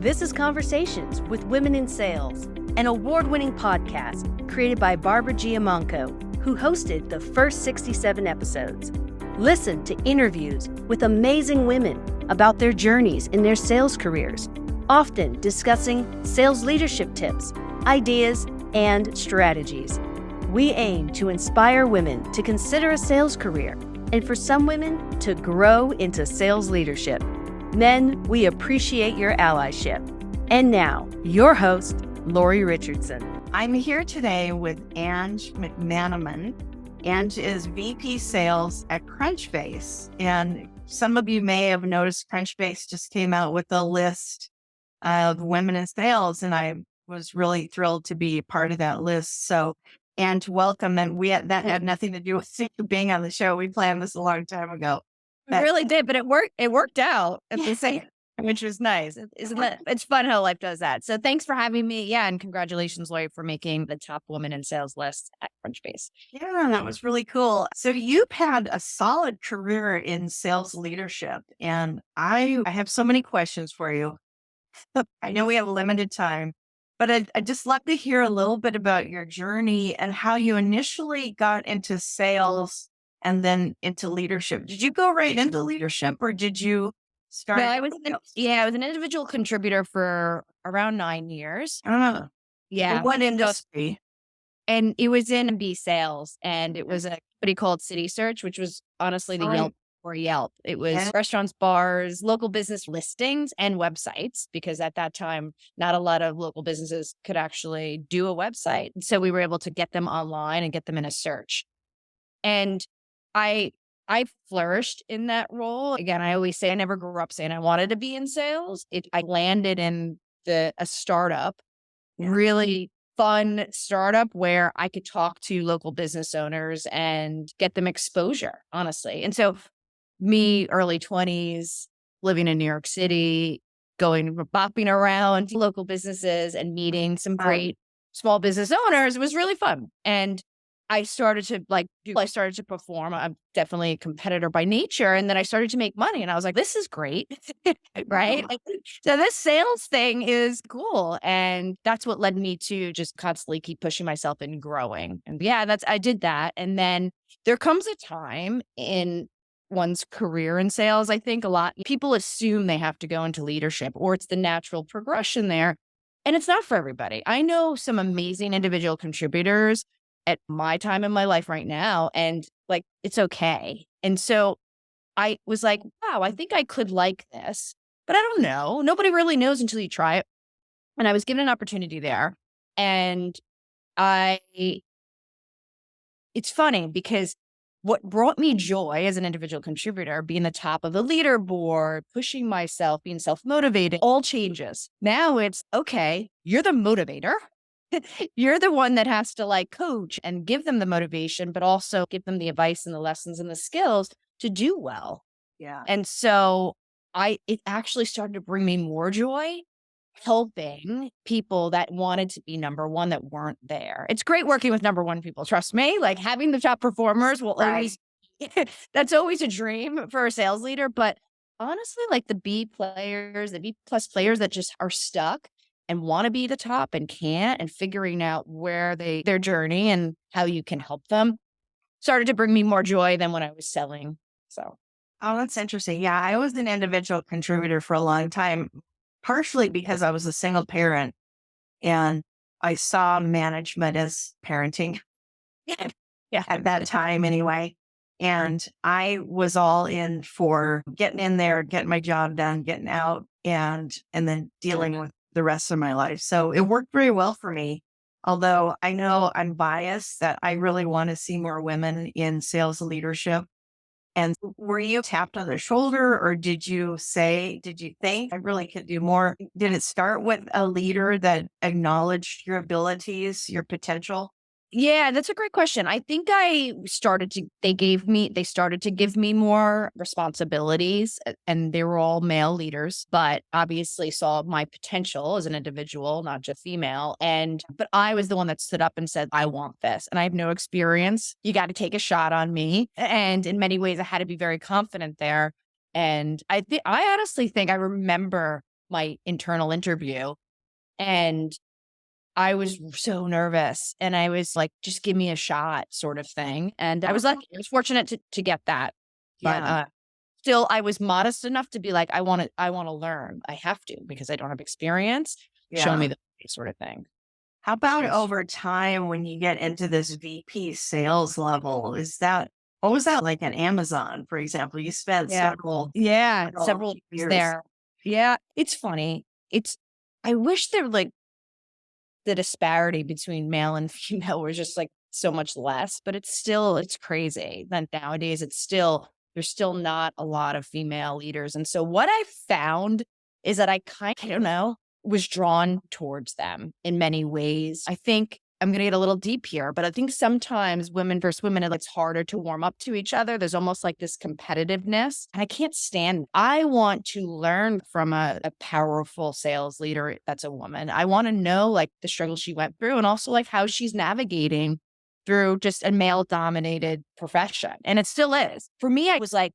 This is Conversations with Women in Sales, an award-winning podcast created by Barbara Giamanco, who hosted the first 67 episodes. Listen to interviews with amazing women about their journeys in their sales careers, often discussing sales leadership tips, ideas, and strategies. We aim to inspire women to consider a sales career and for some women to grow into sales leadership. Men, we appreciate your allyship. And now, your host, Lori Richardson. I'm here today with Ange McManamon. Ange is VP Sales at Crunchbase. And some of you may have noticed Crunchbase just came out with a list of women in sales, and I was really thrilled to be part of that list. So, Ange, welcome. And that had nothing to do with you being on the show. We planned this a long time ago. It really did, but it worked out at the same, which was nice. Isn't that? It's fun how life does that. So thanks for having me. Yeah, and congratulations, Lori, for making the top woman in sales list at Crunchbase. Yeah, that was really cool. So you've had a solid career in sales leadership, and I have so many questions for you. I know we have limited time, but I'd just love to hear a little bit about your journey and how you initially got into sales and then into leadership. Did you go right into leadership, or did you start? No, I was an individual contributor for around 9 years. Ah, Yeah. what industry? And it was in B sales, and it was a company called City Search, which was honestly the Yelp or Yelp. It was restaurants, bars, local business listings, and websites, because at that time, not a lot of local businesses could actually do a website. So we were able to get them online and get them in a search. And I flourished in that role. Again, I always say I never grew up saying I wanted to be in sales. I landed in a startup, really fun startup where I could talk to local business owners and get them exposure, honestly. And so me, early 20s, living in New York City, bopping around local businesses and meeting some great small business owners, it was really fun. And I started to perform. I'm definitely a competitor by nature. And then I started to make money, and I was like, this is great. Right. So this sales thing is cool. And that's what led me to just constantly keep pushing myself and growing. And I did that. And then there comes a time in one's career in sales. I think a lot people assume they have to go into leadership, or it's the natural progression there. And it's not for everybody. I know some amazing individual contributors at my time in my life right now, and it's okay. And so I was like, wow, I think I could like this, but I don't know. Nobody really knows until you try it. And I was given an opportunity there. And it's funny because what brought me joy as an individual contributor, being the top of the leaderboard, pushing myself, being self-motivated, all changes. Now it's, okay, you're the motivator. You're the one that has to coach and give them the motivation, but also give them the advice and the lessons and the skills to do well. Yeah. And so it actually started to bring me more joy helping people that wanted to be number one that weren't there. It's great working with number one people. Trust me, having the top performers will always, that's always a dream for a sales leader. But honestly, the B players, the B plus players that just are stuck and want to be the top and can't, and figuring out where their journey and how you can help them started to bring me more joy than when I was selling. So. Oh, that's interesting. Yeah, I was an individual contributor for a long time, partially because I was a single parent and I saw management as parenting. Yeah. At that time anyway. And I was all in for getting in there, getting my job done, getting out, and then dealing with the rest of my life. So it worked very well for me. Although I know I'm biased that I really want to see more women in sales leadership. And were you tapped on the shoulder, or did you think I really could do more? Did it start with a leader that acknowledged your abilities, your potential? Yeah, that's a great question. I think they started to give me more responsibilities, and they were all male leaders, but obviously saw my potential as an individual, not just female. But I was the one that stood up and said, I want this, and I have no experience. You got to take a shot on me. And in many ways, I had to be very confident there. And I honestly think I remember my internal interview. And I was so nervous, and I was like, just give me a shot sort of thing. And I was lucky. I was fortunate to get that. But Yeah. still, I was modest enough to be like, I want to learn. I have to, because I don't have experience. Show me Yeah. the way sort of thing. How about over time when you get into this VP sales level? What was that like at Amazon, for example? You spent Yeah. several, Yeah. several Several years years. there. Yeah. It's funny. I wish there like the disparity between male and female was just like so much less, but it's crazy that nowadays there's still not a lot of female leaders. And so what I found is that I don't know, was drawn towards them in many ways. I think I'm going to get a little deep here, but I think sometimes women versus women, it's harder to warm up to each other. There's almost like this competitiveness, and I can't stand. I want to learn from a powerful sales leader that's a woman. I want to know like the struggle she went through, and also like how she's navigating through just a male dominated profession. And it still is. For me, I was like,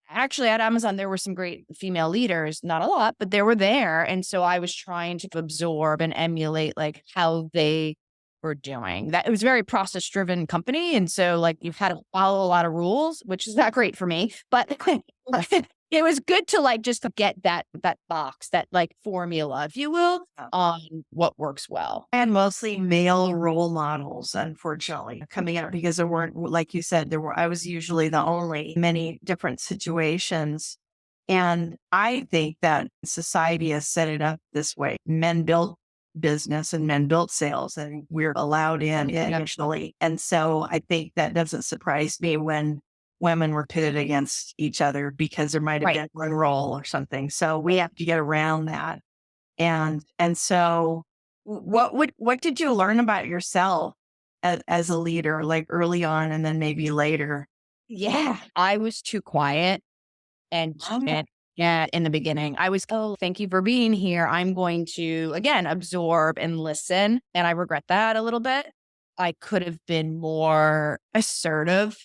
actually, at Amazon, there were some great female leaders, not a lot, but they were there. And so I was trying to absorb and emulate like how they were doing that. It was a very process driven company. And so like you've had to follow a lot of rules, which is not great for me, but it was good to like just to get that box, that like formula, if you will, on what works well. And mostly male role models, unfortunately, coming out because there weren't, like you said, I was usually the only in many different situations. And I think that society has set it up this way. Men built business and men built sales, and we're allowed in initially. And so I think that doesn't surprise me when women were pitted against each other because there might have been one role or something. So we have to get around that. And so what did you learn about yourself as a leader, like early on and then maybe later? Yeah, I was too quiet and yeah, in the beginning, I was, oh, thank you for being here. I'm going to, again, absorb and listen. And I regret that a little bit. I could have been more assertive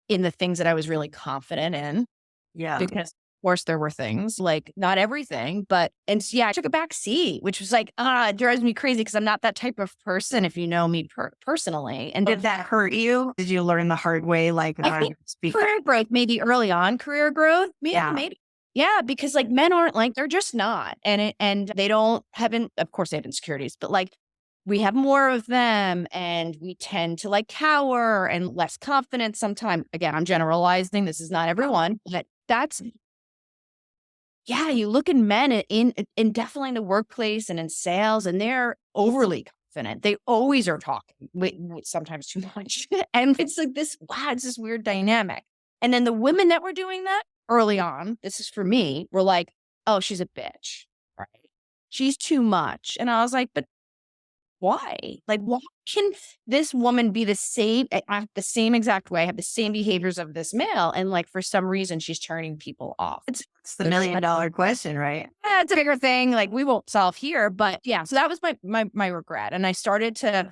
in the things that I was really confident in. Yeah. Because of course there were things like not everything, but, and so, yeah, I took a back seat, which was like, it drives me crazy because I'm not that type of person, if you know me personally. And did that hurt you? Did you learn the hard way? Like, I think career growth, maybe early on career growth. Yeah, maybe. Yeah, because like men aren't like, they're just not. And they haven't, of course they have insecurities, but like we have more of them and we tend to like cower and less confidence sometimes. Again, I'm generalizing. This is not everyone, but yeah, you look at men in definitely in the workplace and in sales, and they're overly confident. They always are talking, sometimes too much. And it's like this, wow, it's this weird dynamic. And then the women that were doing that early on, this is for me, were like, oh, she's a bitch, right? She's too much. And I was like, but why? Like, why can this woman be the same, the same exact way, have the same behaviors of this male? And like, for some reason, she's turning people off. It's the $1 million question, right? Yeah, it's a bigger thing. Like we won't solve here, but yeah. So that was my regret. And I started to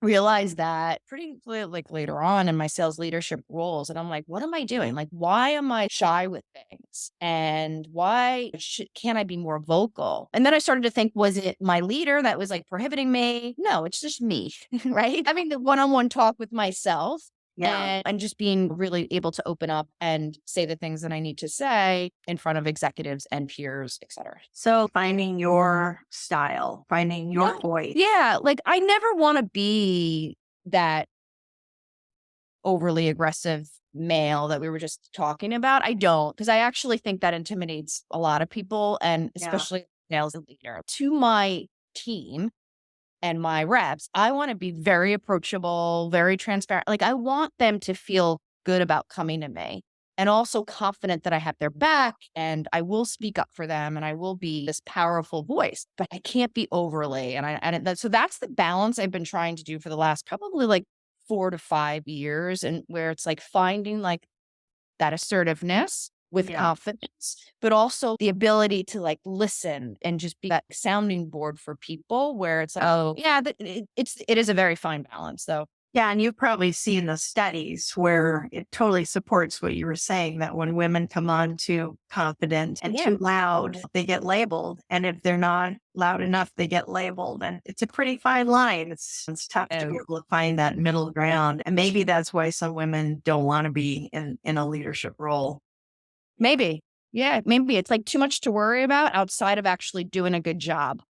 realize that pretty like later on in my sales leadership roles. And I'm like, what am I doing? Like, why am I shy with things? And why can't I be more vocal? And then I started to think, was it my leader that was like prohibiting me? No, it's just me, right? Having the one-on-one talk with myself. Yeah. And just being really able to open up and say the things that I need to say in front of executives and peers, et cetera. So finding your style, finding your voice. Yeah. Like I never want to be that overly aggressive male that we were just talking about. I don't, because I actually think that intimidates a lot of people, and especially sales leader. To my team and my reps, I want to be very approachable, very transparent. Like I want them to feel good about coming to me, and also confident that I have their back and I will speak up for them and I will be this powerful voice, but I can't be overly. So that's the balance I've been trying to do for the last probably like 4 to 5 years, and where it's like finding like that assertiveness with confidence, but also the ability to like listen and just be that sounding board for people, where it's like, oh yeah, it is a very fine balance though. Yeah, and you've probably seen the studies where it totally supports what you were saying, that when women come on too confident and too loud, they get labeled. And if they're not loud enough, they get labeled. And it's a pretty fine line. It's tough to be able to find that middle ground. And maybe that's why some women don't want to be in a leadership role. Maybe. Yeah, maybe it's like too much to worry about outside of actually doing a good job.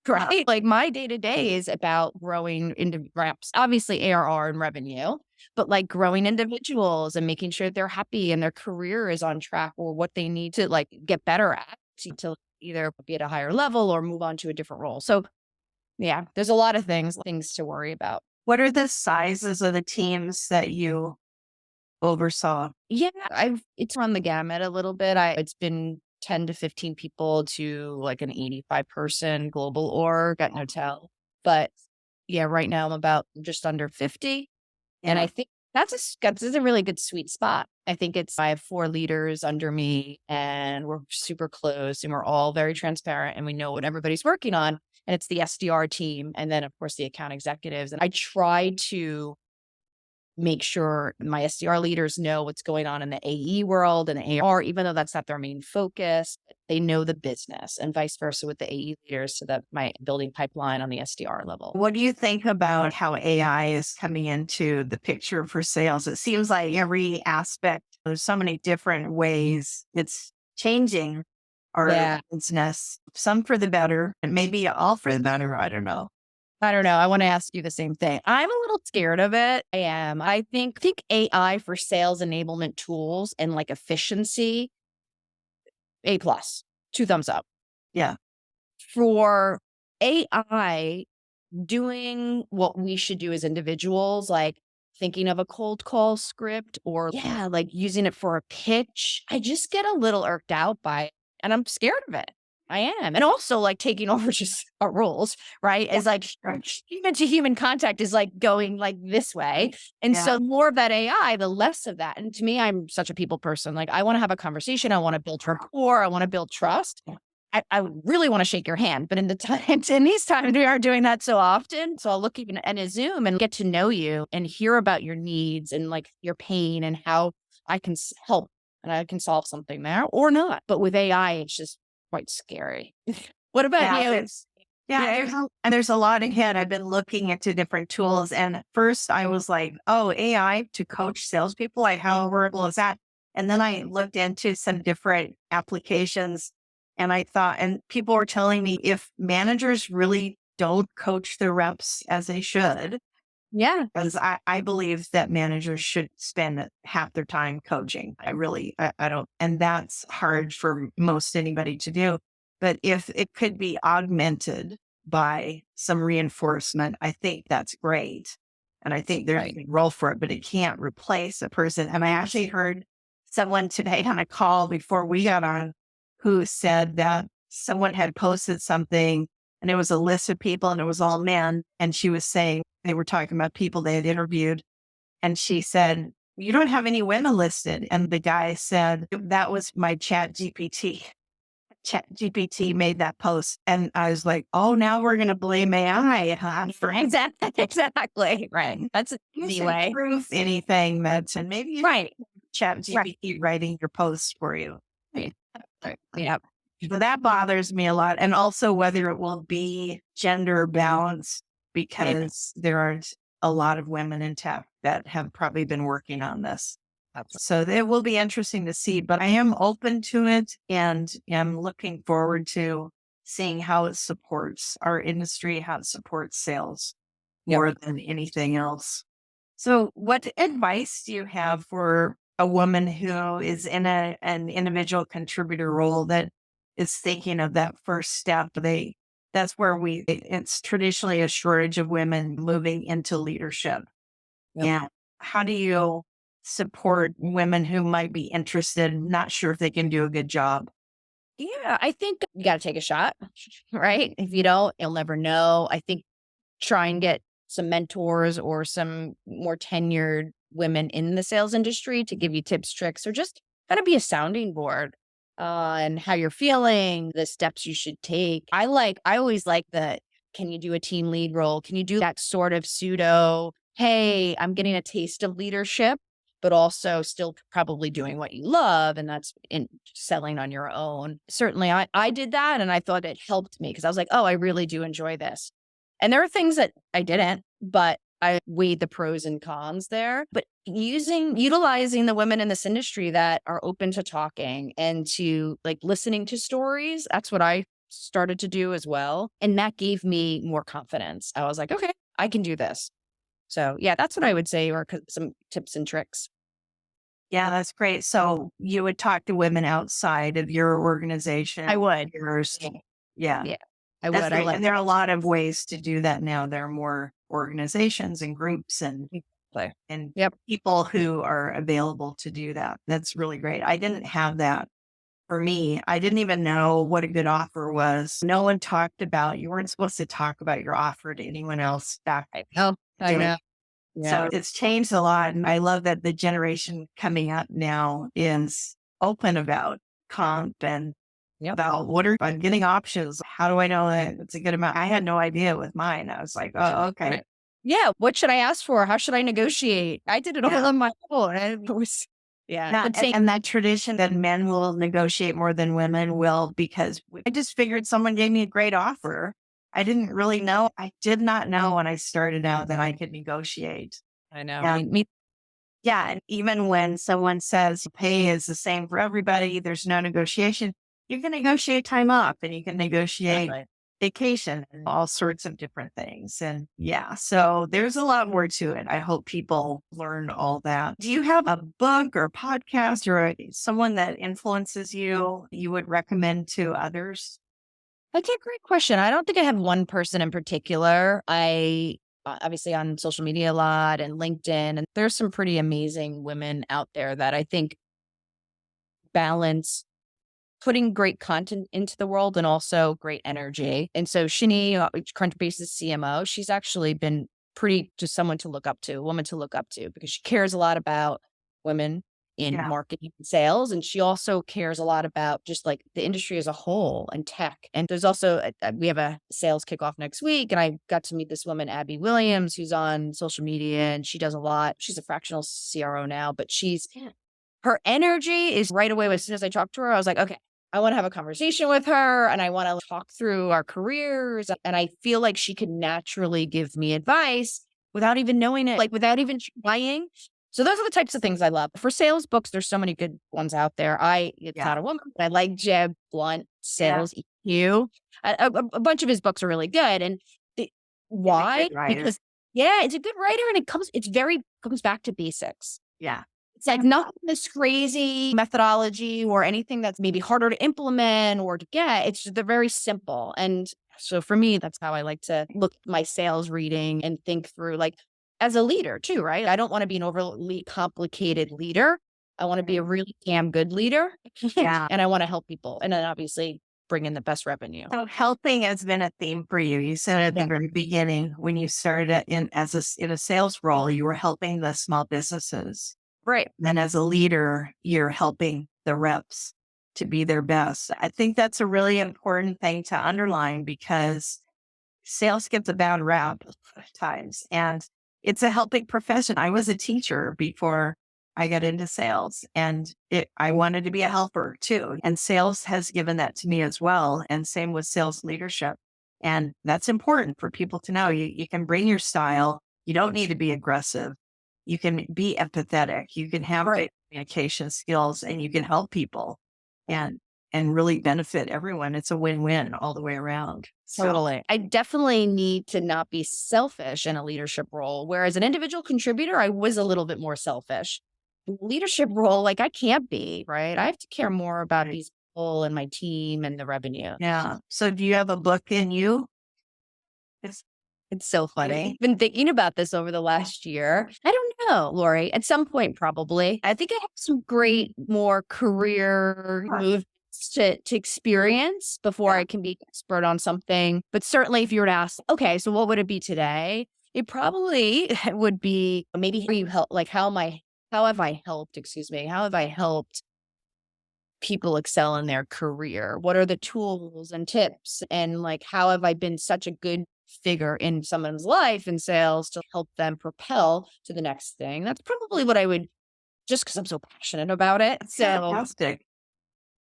Right. Like my day to day is about growing into reps, obviously ARR and revenue, but like growing individuals and making sure they're happy and their career is on track or what they need to like get better at to either be at a higher level or move on to a different role. So yeah, there's a lot of things to worry about. What are the sizes of the teams that you oversaw? Yeah, it's run the gamut a little bit. It's been 10 to 15 people to like an 85 person global org at Notel. But yeah, right now I'm about just under 50. And I think that's a really good sweet spot. I have 4 leaders under me and we're super close and we're all very transparent and we know what everybody's working on. And it's the SDR team. And then of course the account executives. And I try to make sure my SDR leaders know what's going on in the AE world and the AR, even though that's not their main focus, they know the business and vice versa with the AE leaders so that my building pipeline on the SDR level. What do you think about how AI is coming into the picture for sales? It seems like every aspect, there's so many different ways it's changing our business, some for the better and maybe all for the better. I don't know. I want to ask you the same thing. I'm a little scared of it. I am. I think AI for sales enablement tools and like efficiency, A+, 2 thumbs up. Yeah. For AI doing what we should do as individuals, like thinking of a cold call script or like using it for a pitch, I just get a little irked out by it and I'm scared of it. I am. And also like taking over just our roles, right? Is like human to human contact is like going like this way. And so more of that AI, the less of that. And to me, I'm such a people person. Like I want to have a conversation. I want to build rapport. I want to build trust. I really want to shake your hand, but in these times we aren't doing that so often. So I'll look even in a Zoom and get to know you and hear about your needs and like your pain and how I can help and I can solve something there or not. But with AI, it's just quite scary. What about you? And there's a lot ahead. I've been looking into different tools. And at first I was like, oh, AI to coach salespeople, like how horrible is that? And then I looked into some different applications and I thought, and people were telling me if managers really don't coach their reps as they should, because I believe that managers should spend half their time coaching. I don't, and that's hard for most anybody to do. But if it could be augmented by some reinforcement, I think that's great. And I think there's a role for it, but it can't replace a person. And I actually heard someone today on a call before we got on who said that someone had posted something and it was a list of people and it was all men. And she was saying, they were talking about people they had interviewed. And she said, you don't have any women listed. And the guy said, that was my chat GPT. Chat GPT made that post. And I was like, oh, now we're going to blame AI. Exactly. Right. That's an easy way. Proof anything that's, and maybe chat GPT writing your post for you. Yeah. So that bothers me a lot. And also whether it will be gender balanced, because there are a lot of women in tech that have probably been working on this. So it will be interesting to see, but I am open to it and am looking forward to seeing how it supports our industry, how it supports sales more than anything else. So what advice do you have for a woman who is in an individual contributor role that is thinking of that first step? That's where it's traditionally a shortage of women moving into leadership. And how do you support women who might be interested, not sure if they can do a good job? Yeah, I think you got to take a shot, right? If you don't, you'll never know. I think try and get some mentors or some more tenured women in the sales industry to give you tips, tricks, or just kind of be a sounding board on how you're feeling, the steps you should take. I always like the, can you do a team lead role? Can you do that sort of pseudo hey, I'm getting a taste of leadership, but also still probably doing what you love. And that's in selling on your own. Certainly I did that. And I thought it helped me because I was like, oh, I really do enjoy this. And there are things that I didn't, but I weighed the pros and cons there. But utilizing the women in this industry that are open to talking and to like listening to stories, that's what I started to do as well. And that gave me more confidence. I was like, okay, I can do this. So yeah, that's what I would say are some tips and tricks. Yeah, that's great. So you would talk to women outside of your organization. I would. Yours. Yeah. Yeah, I That's would. great. And there are a lot of ways to do that now. There are more organizations and groups and Yep. people who are available to do that. That's really great. I didn't have that for me. I didn't even know what a good offer was. No one talked about, you weren't supposed to talk about your offer to anyone else back. Oh, I know. Yeah. So it's changed a lot. And I love that the generation coming up now is open about comp and about I'm getting options. How do I know that it's a good amount? I had no idea with mine. I was like, oh, okay. Right. Yeah. What should I ask for? How should I negotiate? I did it all on my own. It was, And that tradition that men will negotiate more than women will, because I just figured someone gave me a great offer. I didn't really know. I did not know when I started out that I could negotiate. I know. Yeah. And even when someone says pay is the same for everybody, there's no negotiation. You can negotiate time off and you can negotiate vacation and all sorts of different things. And so there's a lot more to it. I hope people learn all that. Do you have a book or podcast or someone that influences you would recommend to others? That's a great question. I don't think I have one person in particular. I obviously on social media a lot and LinkedIn, and there's some pretty amazing women out there that I think balance putting great content into the world and also great energy. And so Shini, Crunchbase's CMO, she's actually been pretty just someone to look up to, a woman to look up to, because she cares a lot about women in marketing and sales. And she also cares a lot about just like the industry as a whole and tech. And there's also, we have a sales kickoff next week. And I got to meet this woman, Abby Williams, who's on social media and she does a lot. She's a fractional CRO now, but her energy is right away. As soon as I talked to her, I was like, okay, I want to have a conversation with her and I want to talk through our careers. And I feel like she could naturally give me advice without even knowing it, like without even trying. So those are the types of things I love. For sales books, there's so many good ones out there. It's not a woman, but I like Jeb Blunt, Sales EQ. A bunch of his books are really good. And why? Because it's a good writer and it comes back to basics. Yeah. It's like not this crazy methodology or anything that's maybe harder to implement or to get. It's just, they're very simple. And so for me, that's how I like to look at my sales reading and think through, like, as a leader too, right? I don't want to be an overly complicated leader. I want to be a really damn good leader. And I want to help people. And then obviously bring in the best revenue. So helping has been a theme for you. You said at the very beginning, when you started in a sales role, you were helping the small businesses. Right. Then as a leader, you're helping the reps to be their best. I think that's a really important thing to underline because sales gets a bad rap at times. And it's a helping profession. I was a teacher before I got into sales and I wanted to be a helper too. And sales has given that to me as well. And same with sales leadership. And that's important for people to know. You can bring your style. You don't need to be aggressive. You can be empathetic. You can have great communication skills and you can help people and really benefit everyone. It's a win-win all the way around. Totally. I definitely need to not be selfish in a leadership role. Whereas an individual contributor, I was a little bit more selfish. Leadership role, like I can't be, right? I have to care more about these people and my team and the revenue. Yeah. So do you have a book in you? It's so funny. I've been thinking about this over the last year. I don't know, Lori. At some point, probably. I think I have some great more career moves to experience before I can be expert on something. But certainly if you were to ask, okay, so what would it be today? It probably would be maybe how you help, like how have I helped people excel in their career? What are the tools and tips? And like, how have I been such a good figure in someone's life in sales to help them propel to the next thing. That's probably what I would, just because I'm so passionate about it. So Fantastic.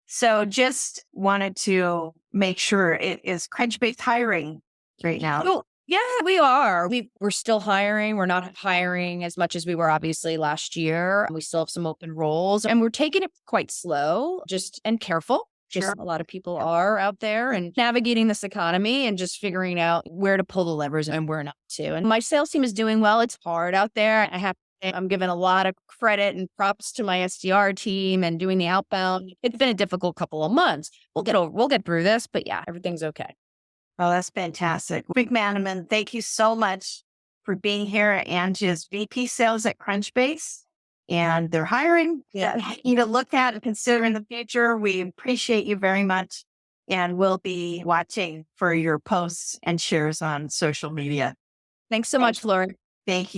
So just wanted to make sure it is Crunchbase hiring right now. oh, yeah, we are. We're still hiring. We're not hiring as much as we were obviously last year. We still have some open roles and we're taking it quite slow, and careful. Just Sure. a lot of people are out there and navigating this economy and just figuring out where to pull the levers and where not to. And my sales team is doing well. It's hard out there. I'm giving a lot of credit and props to my SDR team and doing the outbound. It's been a difficult couple of months. We'll get through this, but yeah, everything's okay. Oh, that's fantastic. McManamon, thank you so much for being here. Angie is VP Sales at Crunchbase, and they're hiring. Yeah. You to look at and consider in the future. We appreciate you very much, and we'll be watching for your posts and shares on social media. Thanks so much, Laura. Thank you.